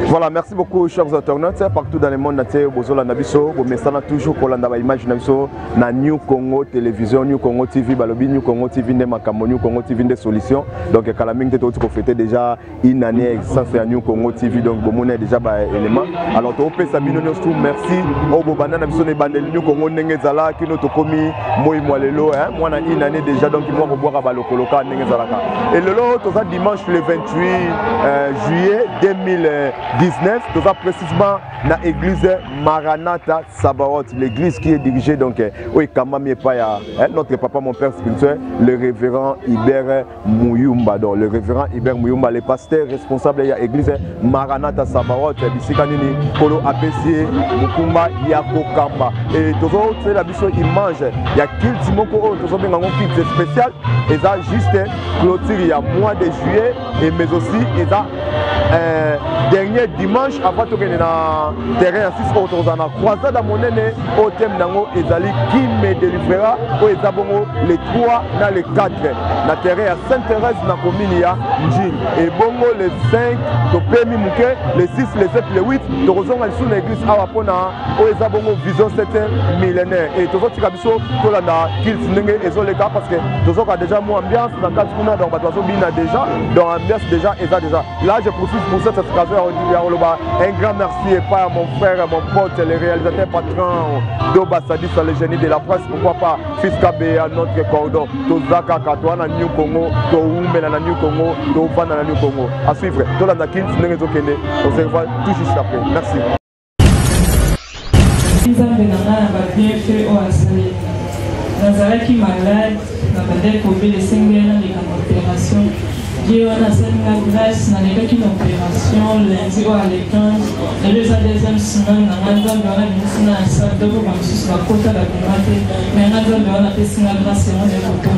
Voilà, merci beaucoup chers internautes partout dans le monde. Bozola Nabiso, Bomesana toujours Kolanda image Nabiso na New Congo Télévision, New Congo TV, Balobi New Congo TV de Makambo, New Congo TV des solutions. Donc Kalaming te tout fêté déjà une année existence à New Congo TV, donc Bomone déjà ba élément. Alors to pe Sabino tout merci au Bobana Nabiso ne bandel New Congo Nengezala qui nous komi moi lelo hein, moi na une année déjà donc moi boire ba lokoloka Nengezala. Et le lot ça dimanche le 28 juillet 2019, tout ça précisément dans l'église Maranatha Sabaoth, l'église qui est dirigée donc oui Kamami Paya, notre papa mon père spirituel, le révérend Hubert Mouyumba, donc le révérend Hubert Mouyumba, le pasteur responsable de l'église Maranatha Sabaoth, Bisikanini, Kolo APC, Mukumba Yako Kamba. Et tout ça c'est la mission il mange, il y a kilt moko, tout ça bien un kilt spécial, et ça juste clôture il y a mois de juillet et mais aussi et ça dernier dimanche avant de gagner na terrain 6 autres dans la croisade à mon aîné au thème nango ezali qui me délivrera au ezabongo les 3 dans les 4 na terrain à Sainte-Thérèse na commune ya Njili et bongo les 5 to pemi muke les 6 les 7 les 8 to rozonga sous l'église awa pona au ezabongo vision 7 millénaire et to zotika biso to la na kilt ndenge ezoleka parce que to zoka déjà mo ambiance dans quatre kuna donc bato bina déjà dans ambiance déjà eza déjà là je profite pour cette occasion un grand merci et pas à mon frère, mon pote, le réalisateur patron d'Oba Sadis, le génie de la presse, pourquoi pas Fils Kabé à notre cordon, Tozaka Katouana New Congo, Toumena na New Congo, Tovana na New Congo. À suivre, Tolanda Kins, Nengezo Kene, on se revoit tout juste après. Merci. Nazaraki malade, Nabadek Obé, les 5 ans de l'opération. Dieu a une grâce dans les opération lundi ou à l'écran. Et le deuxième semaine, on a besoin de la salle de vous sur la côte de la primaté. Mais on a besoin de la grâce et on est content.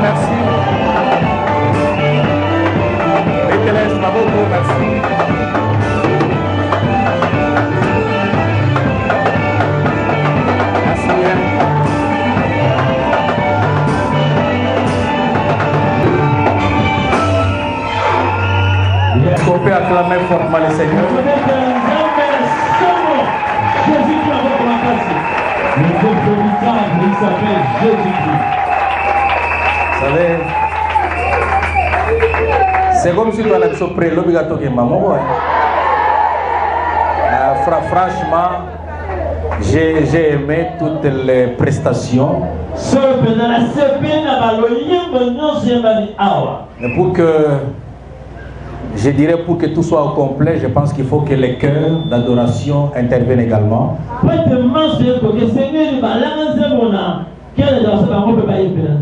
merci, merci. Mettez-les, beaucoup, merci. Merci bien. Est-ce qu'on peut acclamer fortement le Seigneur? Il s'appelle Jésus-Christ. Vous savez, c'est comme si tu avais surpris l'obligatoire qui m'a montré. Franchement, j'ai aimé toutes les prestations. Mais pour que, je dirais, pour que tout soit au complet, je pense qu'il faut que les chœurs d'adoration interviennent également.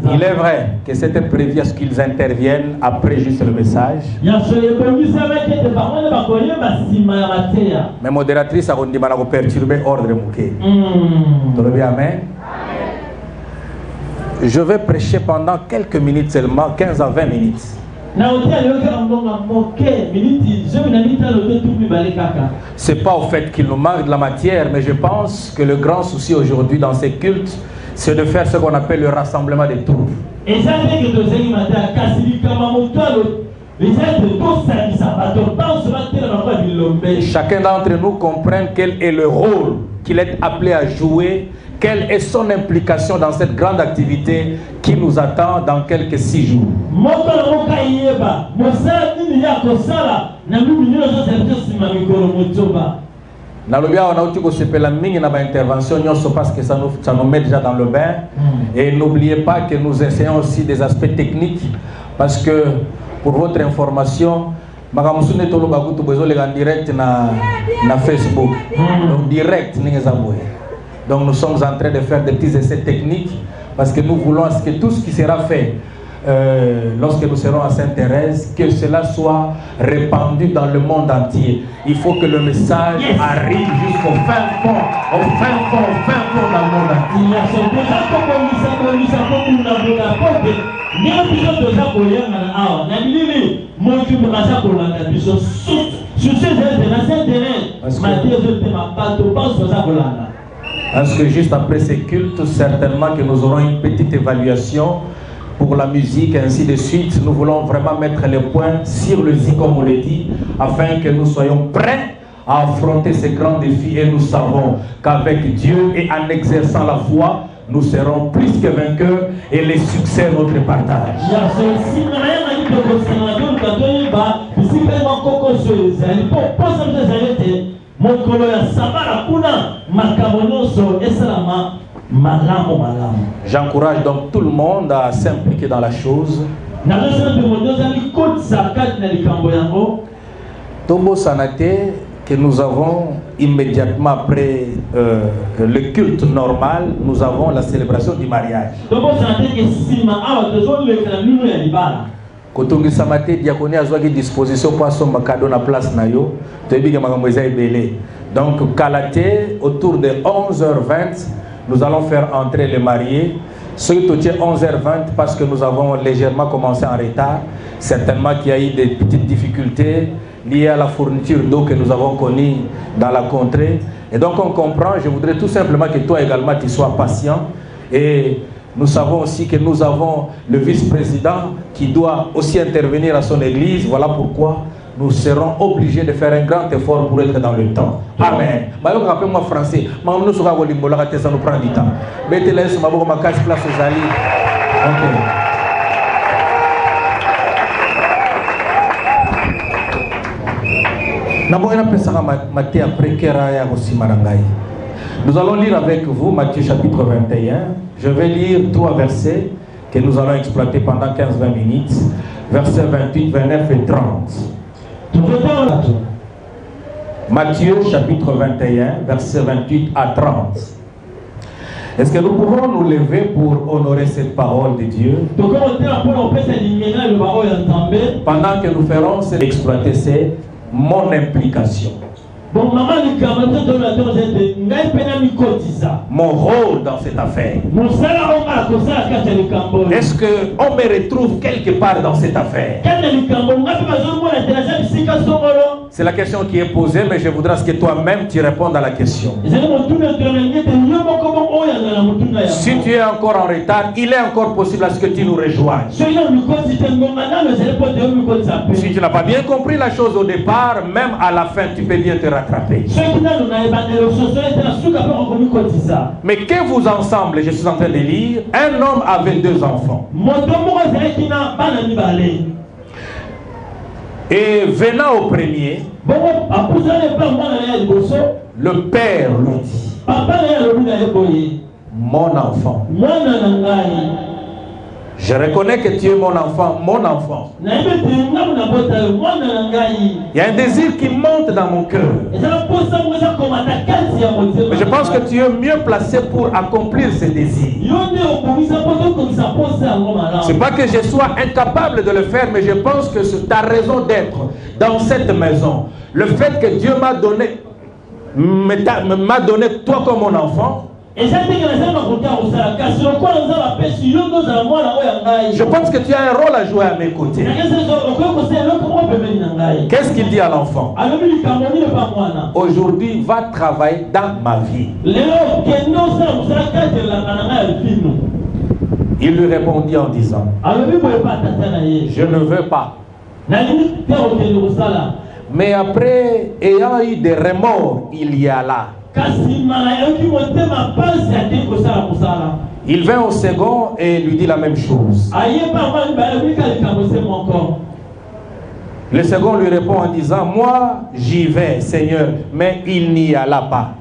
Il est vrai que c'était prévu à ce qu'ils interviennent après juste le message. Mais modératrice a dit que perturber l'ordre. Amen. Je vais prêcher pendant quelques minutes seulement, 15 à 20 minutes. C'est pas au fait qu'il nous manque de la matière, mais je pense que le grand souci aujourd'hui dans ces cultes, c'est de faire ce qu'on appelle le rassemblement des troupes. Chacun d'entre nous comprend quel est le rôle qu'il est appelé à jouer, quelle est son implication dans cette grande activité qui nous attend dans quelques 6 jours. Nalobia on a aussi que la mine na ba intervention parce que ça nous met déjà dans le bain. Et n'oubliez pas que nous essayons aussi des aspects techniques parce que pour votre information magamusune tolo ba kutu bezo le en direct na Facebook. Donc direct donc nous sommes en train de faire des petits essais techniques parce que nous voulons que tout ce qui sera fait lorsque nous serons à Sainte-Thérèse, que cela soit répandu dans le monde entier. Il faut que le message arrive jusqu'au fin fond, au fin fond dans le monde entier. Parce que juste après ces cultes, certainement que nous aurons une petite évaluation pour la musique et ainsi de suite. Nous voulons vraiment mettre les points sur le zi comme on le dit, afin que nous soyons prêts à affronter ces grands défis. Et nous savons qu'avec Dieu et en exerçant la foi, nous serons plus que vainqueurs et les succès notre partage. J'encourage donc tout le monde à s'impliquer dans la chose. Tobo Sanate, que nous avons immédiatement après le culte normal, nous avons la célébration du mariage. Kotongi Samate, diaconie a joué disposition pour son cadeau na place na yo. Donc Kalaté, autour de 11h20, nous allons faire entrer les mariés. Ce qui est 11h20 parce que nous avons légèrement commencé en retard. Certainement qu'il y a eu des petites difficultés liées à la fourniture d'eau que nous avons connue dans la contrée. Et donc on comprend, je voudrais tout simplement que toi également tu sois patient. Et nous savons aussi que nous avons le vice-président qui doit aussi intervenir à son église. Voilà pourquoi nous serons obligés de faire un grand effort pour être dans le temps. Amen. Rappelez-moi français. Ça nous prend du temps. Mettez-les sur ma place aux alliés. Nous allons lire avec vous Matthieu chapitre 21. Je vais lire 3 versets que nous allons exploiter pendant 15-20 minutes. Versets 28, 29 et 30. Matthieu chapitre 21, versets 28 à 30. Est-ce que nous pouvons nous lever pour honorer cette parole de Dieu? Pendant que nous ferons, c'est exploiter, c'est mon implication. Mon rôle dans cette affaire. Est-ce qu'on me retrouve quelque part dans cette affaire? C'est la question qui est posée, mais je voudrais que toi-même tu répondes à la question. Si tu es encore en retard, il est encore possible à ce que tu nous rejoignes. Si tu n'as pas bien compris la chose au départ, même à la fin, tu peux bien te rattraper. Mais que vous ensemble, je suis en train de lire, un homme avait 2 enfants. Et venant au premier, le père lui dit: mon enfant. Je reconnais que tu es mon enfant, mon enfant. Il y a un désir qui monte dans mon cœur. Mais je pense que tu es mieux placé pour accomplir ce désir. C'est pas que je sois incapable de le faire, mais je pense que c'est ta raison d'être dans cette maison. Le fait que Dieu m'a donné toi comme mon enfant. Je pense que tu as un rôle à jouer à mes côtés. Qu'est-ce qu'il dit à l'enfant? Aujourd'hui, va travailler dans ma vie. Il lui répondit en disant: je ne veux pas. Mais après, ayant eu des remords, il y a là. Il vint au second et lui dit la même chose. Le second lui répond en disant: moi j'y vais, Seigneur, mais il n'y alla pas.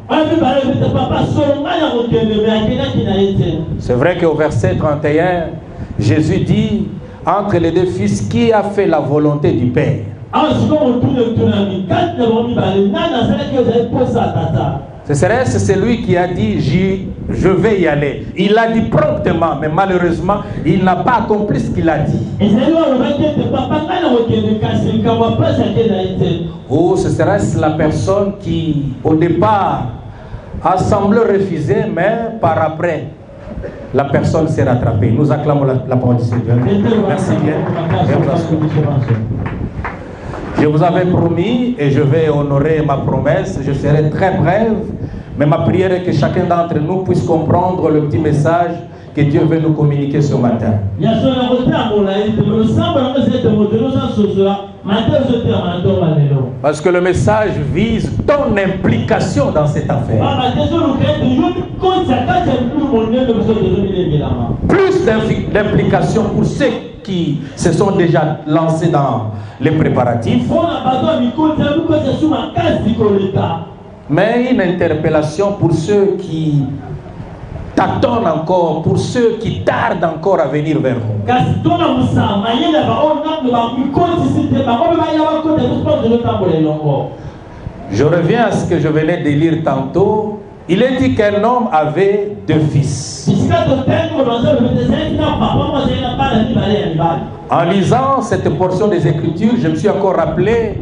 C'est vrai qu'au verset 31, Jésus dit: entre les 2 fils, qui a fait la volonté du Père? Ce serait celui qui a dit: je vais y aller. Il l'a dit promptement, mais malheureusement, il n'a pas accompli ce qu'il a dit. Ou ce serait la personne qui, au départ, a semblé refuser, mais par après, la personne s'est rattrapée. Nous acclamons la parole du Seigneur. Merci bien. Je vous avais promis et je vais honorer ma promesse. Je serai très brève, mais ma prière est que chacun d'entre nous puisse comprendre le petit message que Dieu veut nous communiquer ce matin. Parce que le message vise ton implication dans cette affaire. Plus d'implication pour ceux qui se sont déjà lancés dans les préparatifs. Mais une interpellation pour ceux qui t'attendent encore, pour ceux qui tardent encore à venir vers vous. Je reviens à ce que je venais de lire tantôt. Il est dit qu'un homme avait 2 fils. En lisant cette portion des Écritures, je me suis encore rappelé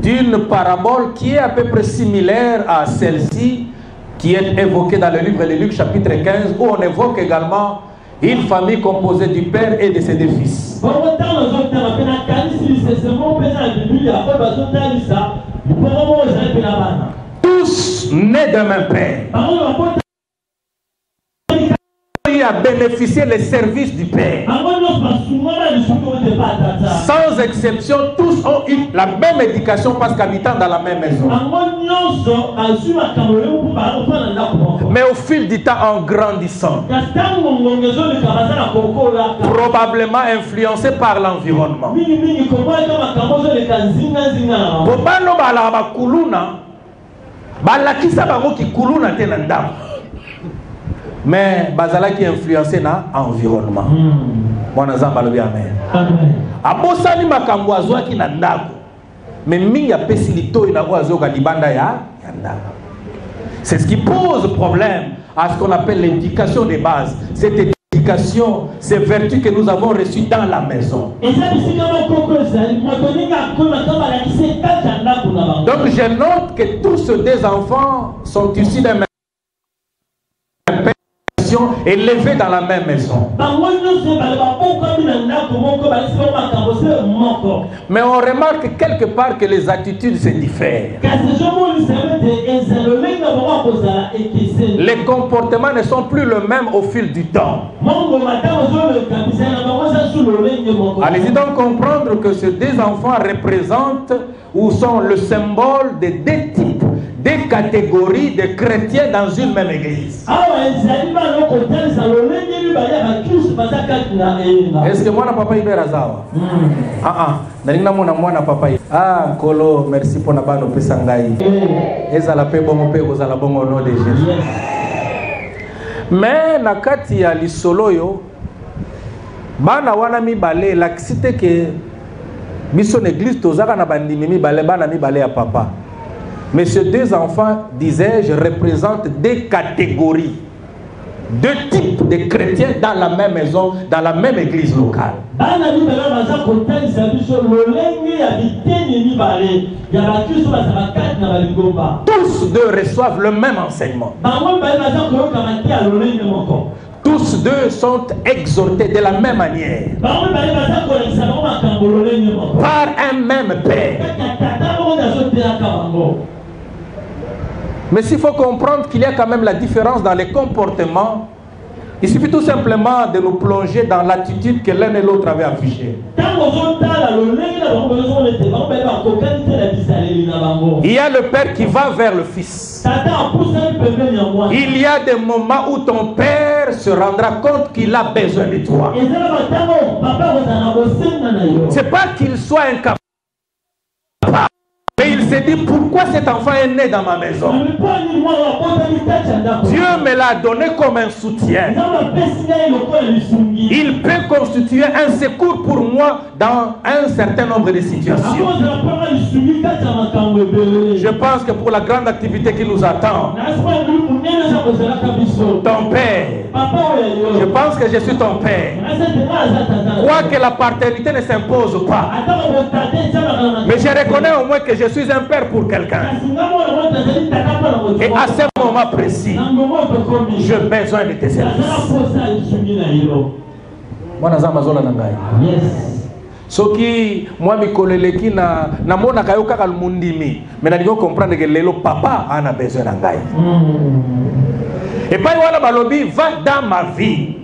d'une parabole qui est à peu près similaire à celle-ci, qui est évoquée dans le livre de Luc chapitre 15, où on évoque également une famille composée du père et de ses 2 fils. Tous nés d'un même père. Il a bénéficié les services du Père. Sans exception, tous ont eu la même éducation parce qu'habitant dans la même maison. Mais au fil du temps, en grandissant, probablement influencé par l'environnement, mais bazala qui influencé na environnement. Mwanazamba lobi amen. Abosani makambo azwaki na ndako. Mais mingi apesi lito ina azoka libanda ya ndako. C'est ce qui pose problème à ce qu'on appelle l'éducation de base. Cette éducation éducation, ces vertus que nous avons reçues dans la maison. Donc je note que tous ces deux enfants sont issus d'un même père élevés dans la même maison. Mais on remarque quelque part que les attitudes se diffèrent. Les comportements ne sont plus le même au fil du temps. Allez-y donc comprendre que ces deux enfants représentent ou sont le symbole de deux types, des catégories de chrétiens dans une même église. Est-ce que moi na papa ibera zawa? Nalinga mwana papa. Ah Kolo, merci pour na bano pesa ngai. Ezala pe bongo pe kozala bongo nom de Jésus. Mais na kati ya lisolo yo bana wana mibale laksite ke biso l'église tozaka na bandimi mibale bana mibale ya papa. Mais ces deux enfants, disais-je, représentent des catégories, deux types de chrétiens dans la même maison, dans la même église locale. Tous deux reçoivent le même enseignement. Tous deux sont exhortés de la même manière par un même Père. Mais s'il faut comprendre qu'il y a quand même la différence dans les comportements, il suffit tout simplement de nous plonger dans l'attitude que l'un et l'autre avaient affichée. Il y a le père qui va vers le fils. Il y a des moments où ton père se rendra compte qu'il a besoin de toi. C'est pas qu'il soit incapable. Mais il s'est dit, pourquoi cet enfant est né dans ma maison? Dieu me l'a donné comme un soutien. Il peut constituer un secours pour moi dans un certain nombre de situations. Je pense que pour la grande activité qui nous attend, ton père, je pense que je suis ton père. Quoique la paternité ne s'impose pas, mais je reconnais au moins que je suis un père pour quelqu'un. Et à ce moment précis, j'ai besoin de tes services. Soki moi mi koleleki na mona kayo kaka mundimi, mais na dingo comprendre que lelo papa en a besoin d'angai. Et pas wala balobi va dans ma vie.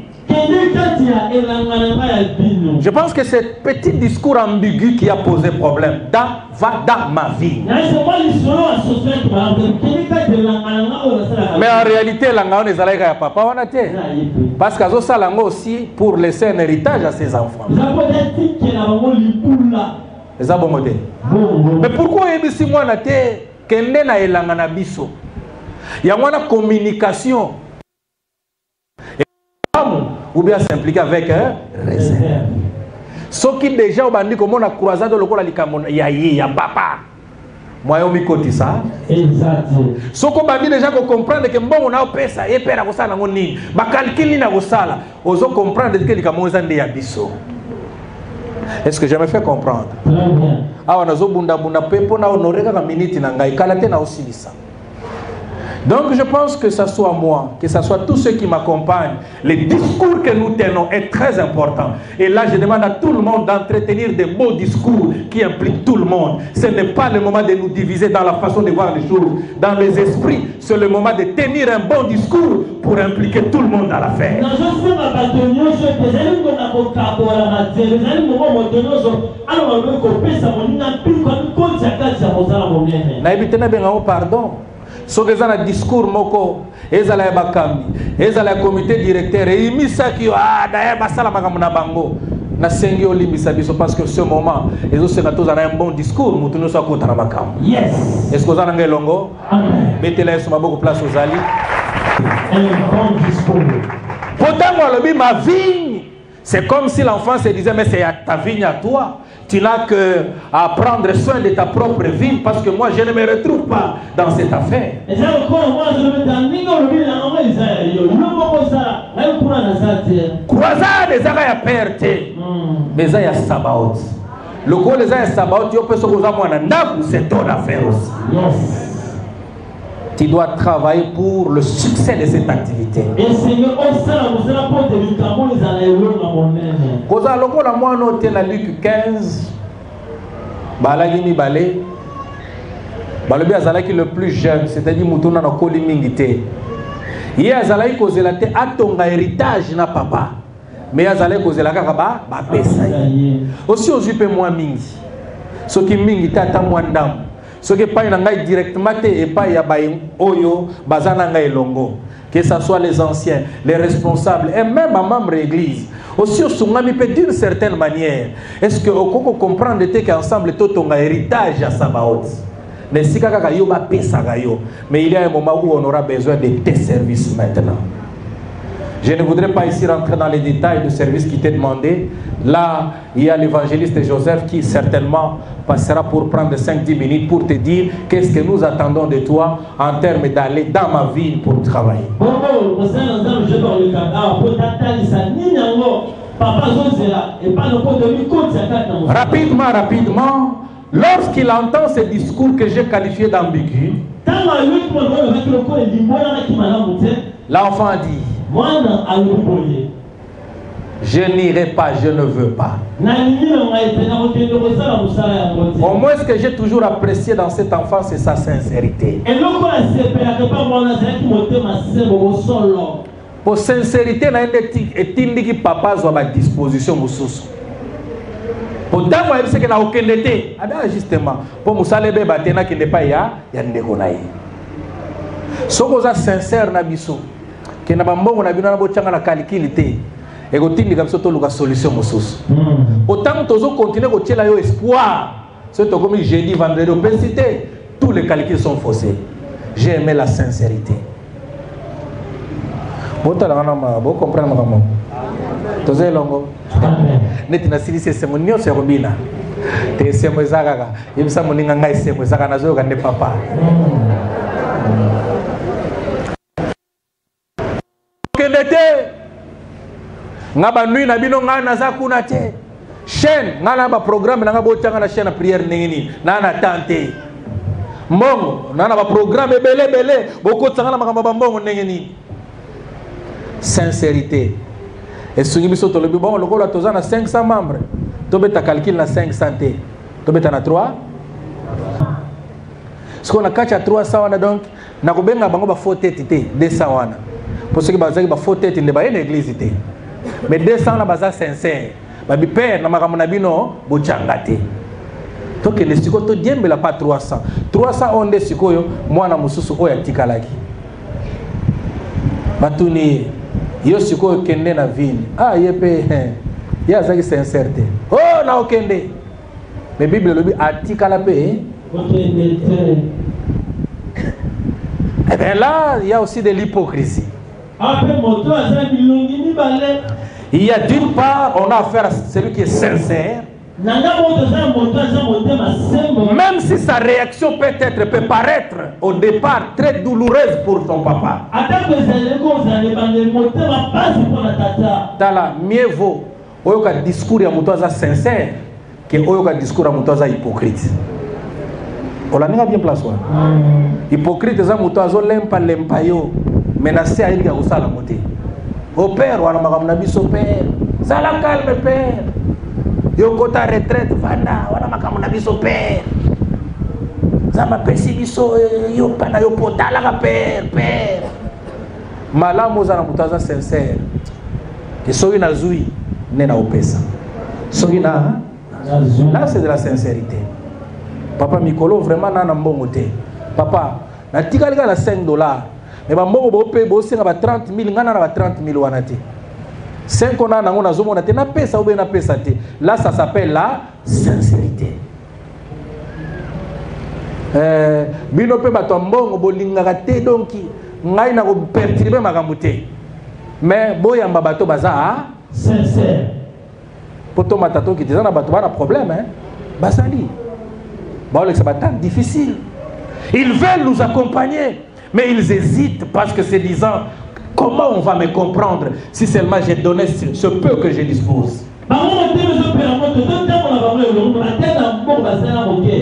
Je pense que c'est ce petit discours ambigu qui a posé problème. Va dans ma vie. Mais en réalité, l'angao n'est pas papa. Parce que ça aussi pour laisser un héritage à ses enfants. Mais pourquoi ici moi na te kende na elanga na biso? Il y a une communication. Ou bien s'impliquer avec réserve. Ce qui déjà au bandit comme on a croisé dans le col ya papa. Moi on m'y côté ça. Exactement. Ce qu'on bandit déjà qu'on comprendre que bon on a pesa et pera ko sala ngoni. Ba calcul na ko sala. Ozo comprendre que likamoza ndé ya biso. Est-ce que je me fais comprendre? Très bien. Ah on a zo bunda pepo na honorer ka minute na ngai kala te na osilisa. Donc je pense que ce soit moi, que ce soit tous ceux qui m'accompagnent, le discours que nous tenons est très important. Et là je demande à tout le monde d'entretenir des beaux discours qui impliquent tout le monde. Ce n'est pas le moment de nous diviser dans la façon de voir les choses, dans les esprits. C'est le moment de tenir un bon discours pour impliquer tout le monde dans l'affaire. Pardon. So que ça discours moko ezala bakambi ezala comité directeur et misaki d'ailleurs basala makamuna bango na sengi olimbisa biso parce que ce moment ezo sena tous un bon discours mutu no soit kota na makambo. Yes. Est-ce que vous en avez longo? Amen. Mettez-les sur ma beaucoup place aux ali. Un bon discours. Pourtant moi le ma vigne, c'est comme si l'enfant se disait mais c'est ta vigne à toi. tu n'as qu'à prendre soin de ta propre vie parce que moi je ne me retrouve pas dans cette affaire. Croisade les à perte, mais ça y a Sabaoth. Le goût les a Sabaoth, tu peux se c'est ton affaire aussi. Tu dois travailler pour le succès de cette activité. Et Seigneur, la Luc 15, Balagini Balé, Balobi Azalaki le plus jeune, c'est-à-dire Moutouna na Koli Mingite. Il y a Azalaki Kozelate, Atonga héritage na papa. Mais Azalaki Kozelaka ba pesa. Aussi aux UP moins Mingi. Ce qui Mingite à Tamwandam. Ce qui n'est pas directement et pas Oyo, Bazananga et Longo. Que ce soit les anciens, les responsables et même un membre de l'église. Aussi, d'une certaine manière, est-ce que vous comprenez qu'ensemble, tout un héritage à Sabaoth? Mais il y a un moment où on aura besoin de tes services maintenant. Je ne voudrais pas ici rentrer dans les détails du service qui t'est demandé. Là, il y a l'évangéliste Joseph qui certainement passera pour prendre 5-10 minutes pour te dire qu'est-ce que nous attendons de toi en termes d'aller dans ma ville pour travailler. Rapidement, lorsqu'il entend ce discours que j'ai qualifié d'ambigu, l'enfant dit: je n'irai pas, je ne veux pas. Au moins, ce que j'ai toujours apprécié dans cet enfant, c'est sa sincérité. Pour sincérité, il papa a une disposition. Pour d'abord, il n'y a aucun été. Justement, pour Moussa Lebe Batena qui n'est pas là, il y a un dégonaï. Si vous êtes sincère, que na bambo na bino na bochanga na calculité et ko tindi comme ça to luka solution mosusu autant tozo continuer ko tiela yo espoir c'est to comme jeudi vendredi opacité tous les calculs sont faussés. J'ai aimé la sincérité. Bota la ngana bo comprendre ngamo toze longo neti na silisi semo nyo se robina te semo ezaka yebisa moninga ngai semo ezaka nazo ka ne papa. Ngaba nui na bino ngana za kuna te chaîne ngana ba programme nga botanga na chaîne prière ningini na na tante mbongo na ba programme belé boko tsanga na makamba mbongo ningini sincérité et sungi biso to lobi bon lokola tozana 500 membres to beta calcul na 500 te to beta na 3 ce qu'on a kacha 300 wana donc na kubenga bango ba 40 te 200 wana pour ceux qui bazaki ba 40 ne ba une église te. Mais 200 na baza sincère. Babi père na makamona bino bochangate. To ke le siko to diembe la pas 300. 300 onde sikoyo mwana mususu oya tikalaki. Batuni yo sikoyo kende na ville. Ah yepe ya zaki sincérité. Oh na okende. Mais Bible lobi atikala pe. Et bien là, il y a aussi de l'hypocrisie. Il y a d'une part, on a affaire à celui qui est sincère. Même si sa réaction peut paraître au départ très douloureuse pour ton papa. Mieux vaut un discours à sincère que un discours à hypocrite. On a bien place. Hypocrite, c'est un lempa yo. Menacé à il y a aussi la montée. Au père, on a ma biso père. Ça la calme père. Yo kota retraite vanda, on a ma biso père. Ça m'a pesé biso yo pana yo potala ka père. Malamu za na mutaza sincère. Et soki na zui ne na opesa. Soki na là c'est de la sincérité. Papa Mikolo vraiment na mbongo te. Papa, na tikalika na $5. Mais bambongo bo pe bo senga ba 30 000 ngana na ba 30 000 wana te 5 on a nango na zomo na te na pesa ou be na pesa te. Là ça s'appelle la sincérité. Bino pe bato mbongo bo lingaka te donc ngai na ko perturber makambo te. Mais boyamba bato baza sincère. poto matato qui disent na bato ba na problème hein basali ba ole ça va difficile. Ils veulent nous accompagner mais ils hésitent parce que c'est disant comment on va me comprendre si seulement j'ai donné ce peu que je dispose.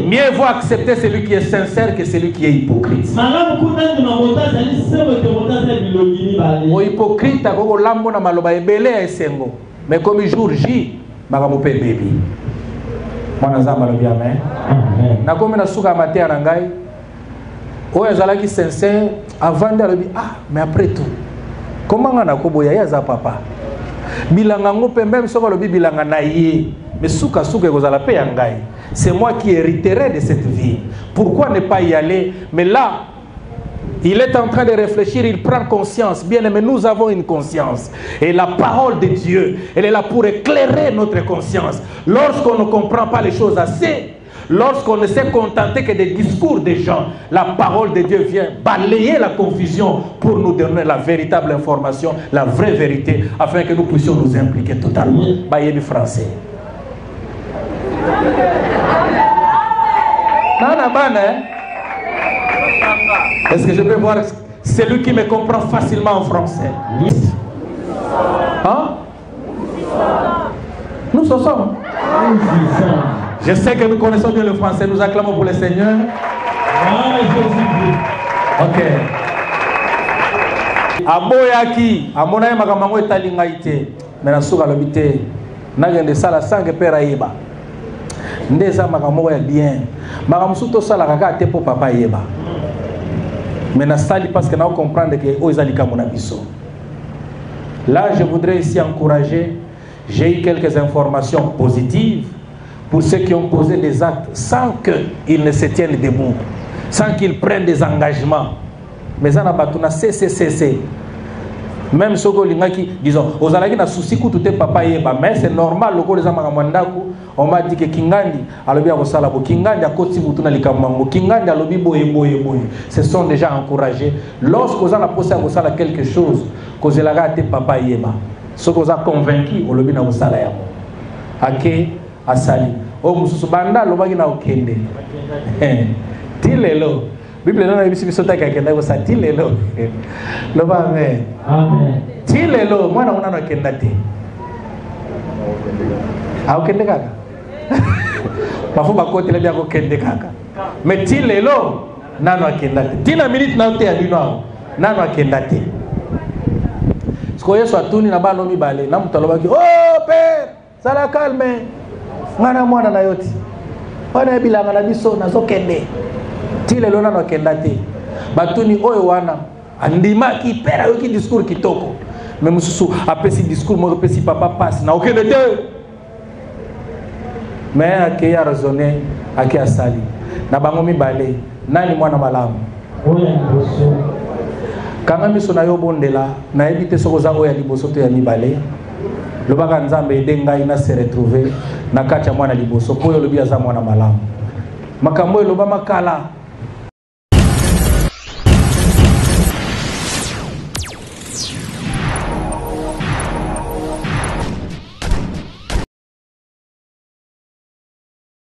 Mieux vaut accepter celui qui est sincère que celui qui est hypocrite. O hypocrite akoko lambo na maloba ebele esengo mais comme jour J makambo pe baby. Mwana za malobi amen. Na komi na suka matin na ngai o ezala ki sincère avant de lobi ah mais après tout comment ngana ko boya ya za papa bilanga ngope même soko lobi bilanga na ye mais souka souka kozala pe ya ngai c'est moi qui hériterai de cette vie. Pourquoi ne pas y aller? Mais là il est en train de réfléchir, il prend conscience. Bien aimé, nous avons une conscience et la parole de Dieu elle est là pour éclairer notre conscience. Lorsqu'on ne comprend pas les choses assez, lorsqu'on ne s'est contenté que des discours des gens, la parole de Dieu vient balayer la confusion pour nous donner la véritable information, la vraie vérité, afin que nous puissions nous impliquer totalement. Bayebi français. Est-ce que je peux voir celui qui me comprend facilement en français? Hein? Nous sommes. Je sais que nous connaissons bien le français. Nous acclamons pour le Seigneur. Ok. Aboyaki, amonaye makamango etalinga ite. Mais na suka lobite, nagende sala sange pera yeba. Ndeza makamango ya bien. Makamusuto sala kaka te po papa yeba. Mais na sali parce que nous comprenons que ozalika mona biso. Là, je voudrais ici encourager. J'ai eu quelques informations positives pour ceux qui ont posé des actes sans qu'ils ne se tiennent debout, sans qu'ils prennent des engagements. Mais ça n'a pas tout c'est. Même ceux qui disons, aux alaki na souci que tout est papa yeba, mais c'est normal. On m'a dit que Kingandi alobi akosala bo Kingandi akoti butuna likamango Kingandi alobi boye. Ce sont déjà encouragés. Lorsqu'on a posé akosala quelque chose, cause la gâte papa yeba. Ce qu'on a convaincu, on le dit dans le salaire. Ake asali. Oh mususu banda lobaki na okende. Tilelo. Bible na bisi bisota ka kenda ko sa tilelo. Loba amen. Amen. Tilelo mwana una na kenda te. A okende kaka. Bafuba ko tele bia ko kende kaka. Mais tilelo nano akenda te. Tina minute na ote ya bino. Nano akenda te. Yesu atuni na bano mibale na mutalobaki oh père sala calme mwana mwana na yoti wana bilanga na biso nazokende tile lona no kenda te batuni oyo wana andimaki père yoki discours kitoko mais mususu apesi discours mo apesi papa passe na okende te mais akeya raisonner akeya sali na bango mibale nani mwana malamu kanga miso na yo bondela na ebite sokoza oya liboso to ya mibale lobaka nzambe edengai na se retrouver na kacha mwana liboso po yo lobi aza mwana malamu makambo eloba makala